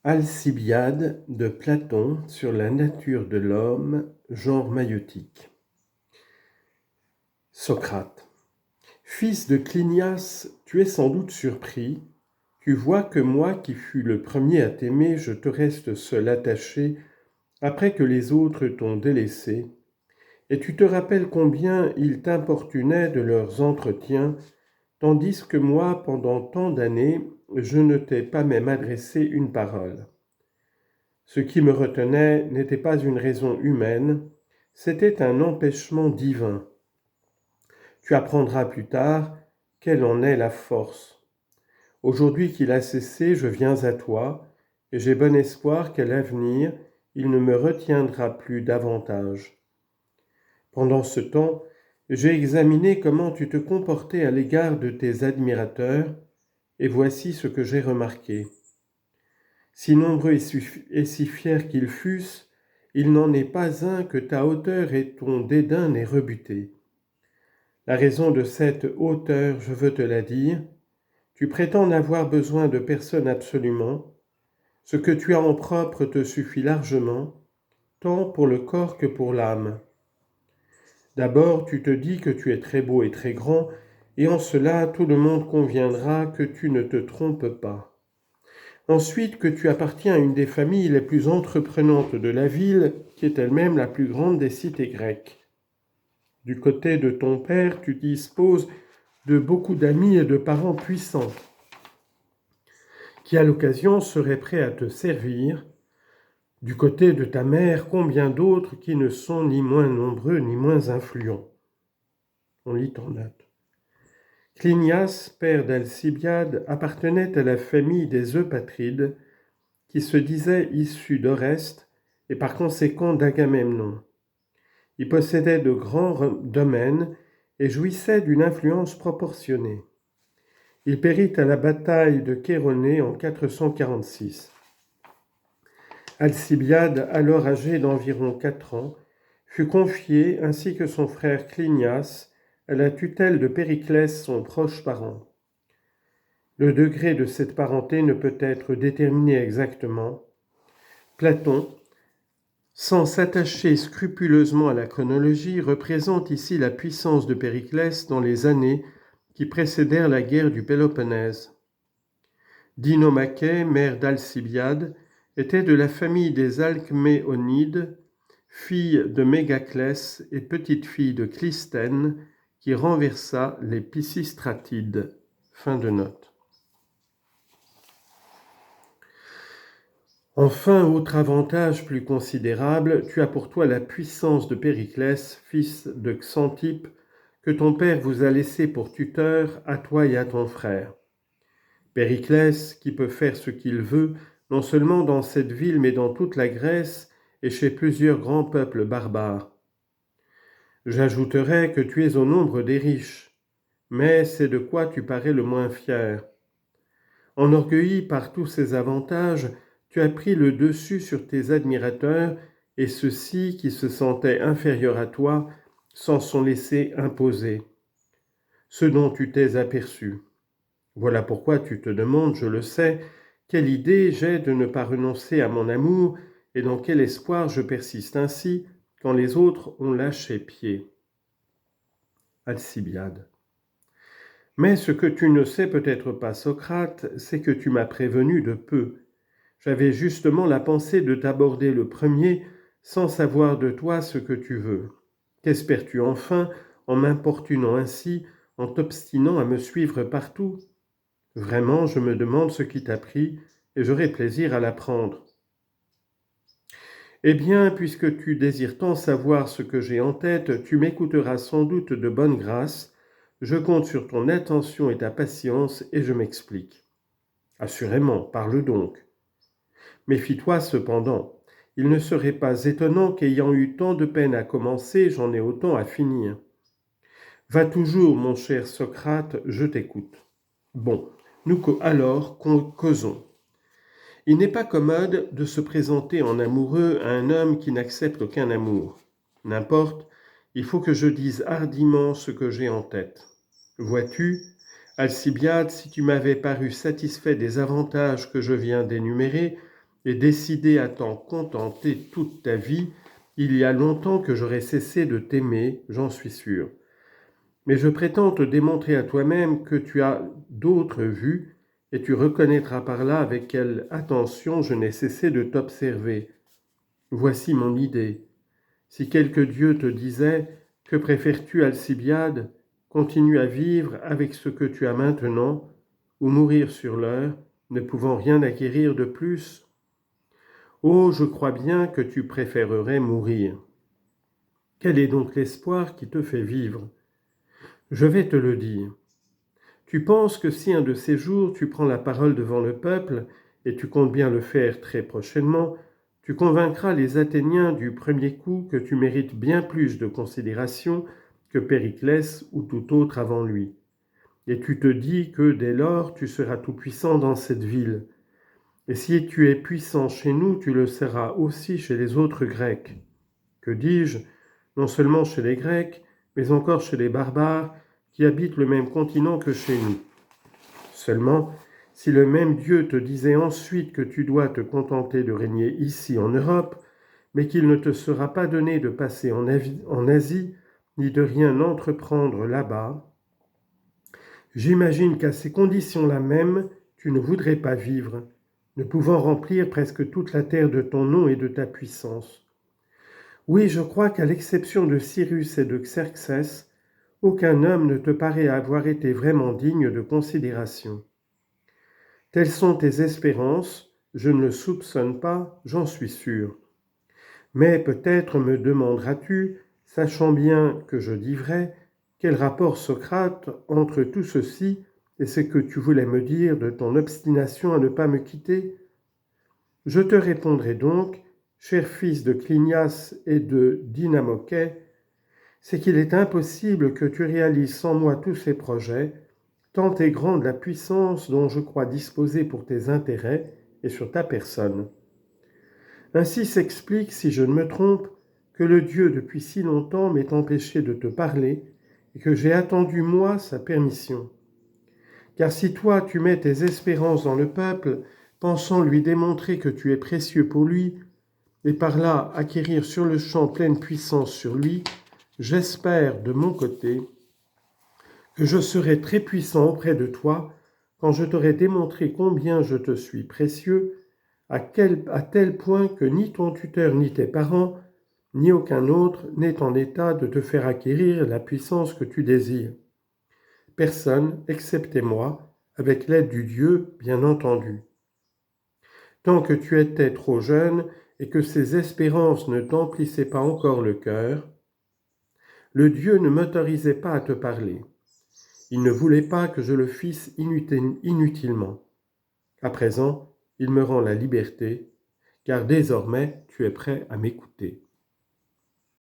Alcibiade de Platon sur la nature de l'homme, genre maïeutique. Socrate. Fils de Clinias, tu es sans doute surpris. Tu vois que moi qui fus le premier à t'aimer, je te reste seul attaché, après que les autres t'ont délaissé. Et tu te rappelles combien ils t'importunaient de leurs entretiens, tandis que moi, pendant tant d'années, je ne t'ai pas même adressé une parole. Ce qui me retenait n'était pas une raison humaine, c'était un empêchement divin. Tu apprendras plus tard quelle en est la force. Aujourd'hui qu'il a cessé, je viens à toi, et j'ai bon espoir qu'à l'avenir, il ne me retiendra plus davantage. Pendant ce temps, j'ai examiné comment tu te comportais à l'égard de tes admirateurs, et voici ce que j'ai remarqué. Si nombreux et si fiers qu'ils fussent, il n'en est pas un que ta hauteur et ton dédain n'aient rebuté. La raison de cette hauteur, je veux te la dire, tu prétends n'avoir besoin de personne absolument, ce que tu as en propre te suffit largement, tant pour le corps que pour l'âme. D'abord, tu te dis que tu es très beau et très grand, et en cela tout le monde conviendra que tu ne te trompes pas. Ensuite, que tu appartiens à une des familles les plus entreprenantes de la ville, qui est elle-même la plus grande des cités grecques. Du côté de ton père, tu disposes de beaucoup d'amis et de parents puissants, qui à l'occasion seraient prêts à te servir. Du côté de ta mère, combien d'autres qui ne sont ni moins nombreux ni moins influents. On lit en note. Clinias, père d'Alcibiade, appartenait à la famille des Eupatrides, qui se disait issu d'Oreste et par conséquent d'Agamemnon. Il possédait de grands domaines et jouissait d'une influence proportionnée. Il périt à la bataille de Chéronée en 446. Alcibiade, alors âgé d'environ 4 ans, fut confié, ainsi que son frère Clinias, à la tutelle de Périclès, son proche parent. Le degré de cette parenté ne peut être déterminé exactement. Platon, sans s'attacher scrupuleusement à la chronologie, représente ici la puissance de Périclès dans les années qui précédèrent la guerre du Péloponnèse. Dinomaché, mère d'Alcibiade, était de la famille des Alcméonides, fille de Mégaclès et petite-fille de Clystène, qui renversa les Pisistratides. Fin de note. Enfin, autre avantage plus considérable, tu as pour toi la puissance de Périclès, fils de Xantippe, que ton père vous a laissé pour tuteur à toi et à ton frère. Périclès, qui peut faire ce qu'il veut, non seulement dans cette ville, mais dans toute la Grèce et chez plusieurs grands peuples barbares. J'ajouterai que tu es au nombre des riches, mais c'est de quoi tu parais le moins fier. Enorgueilli par tous ces avantages, tu as pris le dessus sur tes admirateurs, et ceux-ci, qui se sentaient inférieurs à toi, s'en sont laissés imposer. Ce dont tu t'es aperçu. Voilà pourquoi tu te demandes, je le sais, quelle idée j'ai de ne pas renoncer à mon amour, et dans quel espoir je persiste ainsi, quand les autres ont lâché pied. Alcibiade. Mais ce que tu ne sais peut-être pas, Socrate, c'est que tu m'as prévenu de peu. J'avais justement la pensée de t'aborder le premier, sans savoir de toi ce que tu veux. Qu'espères-tu enfin, en m'importunant ainsi, en t'obstinant à me suivre partout ? Vraiment, je me demande ce qui t'a pris, et j'aurai plaisir à l'apprendre. Eh bien, puisque tu désires tant savoir ce que j'ai en tête, tu m'écouteras sans doute de bonne grâce. Je compte sur ton attention et ta patience, et je m'explique. Assurément, parle donc. Méfie-toi cependant. Il ne serait pas étonnant qu'ayant eu tant de peine à commencer, j'en ai autant à finir. Va toujours, mon cher Socrate, je t'écoute. Bon, nous alors causons. Il n'est pas commode de se présenter en amoureux à un homme qui n'accepte aucun amour. N'importe, il faut que je dise hardiment ce que j'ai en tête. Vois-tu, Alcibiade, si tu m'avais paru satisfait des avantages que je viens d'énumérer, et décidé à t'en contenter toute ta vie, il y a longtemps que j'aurais cessé de t'aimer, j'en suis sûr. Mais je prétends te démontrer à toi-même que tu as d'autres vues, et tu reconnaîtras par là avec quelle attention je n'ai cessé de t'observer. Voici mon idée. Si quelque dieu te disait « Que préfères-tu, Alcibiade ? Continue à vivre avec ce que tu as maintenant, ou mourir sur l'heure, ne pouvant rien acquérir de plus ?» Oh, je crois bien que tu préférerais mourir. Quel est donc l'espoir qui te fait vivre ? Je vais te le dire. Tu penses que si un de ces jours tu prends la parole devant le peuple, et tu comptes bien le faire très prochainement, tu convaincras les Athéniens du premier coup que tu mérites bien plus de considération que Périclès ou tout autre avant lui. Et tu te dis que dès lors tu seras tout-puissant dans cette ville. Et si tu es puissant chez nous, tu le seras aussi chez les autres Grecs. Que dis-je ? Non seulement chez les Grecs, mais encore chez les barbares qui habitent le même continent que chez nous. Seulement, si le même Dieu te disait ensuite que tu dois te contenter de régner ici en Europe, mais qu'il ne te sera pas donné de passer en Asie, ni de rien entreprendre là-bas, j'imagine qu'à ces conditions-là même, tu ne voudrais pas vivre, ne pouvant remplir presque toute la terre de ton nom et de ta puissance. Oui, je crois qu'à l'exception de Cyrus et de Xerxès, aucun homme ne te paraît avoir été vraiment digne de considération. Telles sont tes espérances, je ne le soupçonne pas, j'en suis sûr. Mais peut-être me demanderas-tu, sachant bien que je dis vrai, quel rapport, Socrate, entre tout ceci et ce que tu voulais me dire de ton obstination à ne pas me quitter ? Je te répondrai donc, cher fils de Clinias et de Dynamoché, c'est qu'il est impossible que tu réalises sans moi tous ces projets, tant est grande la puissance dont je crois disposer pour tes intérêts et sur ta personne. Ainsi s'explique, si je ne me trompe, que le Dieu depuis si longtemps m'ait empêché de te parler et que j'ai attendu moi sa permission. Car si toi tu mets tes espérances dans le peuple, pensant lui démontrer que tu es précieux pour lui, et par là acquérir sur le champ pleine puissance sur lui, j'espère de mon côté que je serai très puissant auprès de toi quand je t'aurai démontré combien je te suis précieux, à tel point que ni ton tuteur ni tes parents, ni aucun autre n'est en état de te faire acquérir la puissance que tu désires. Personne, excepté moi, avec l'aide du Dieu, bien entendu. Tant que tu étais trop jeune et que ces espérances ne t'emplissaient pas encore le cœur, le Dieu ne m'autorisait pas à te parler. Il ne voulait pas que je le fisse inutilement. À présent, il me rend la liberté, car désormais tu es prêt à m'écouter.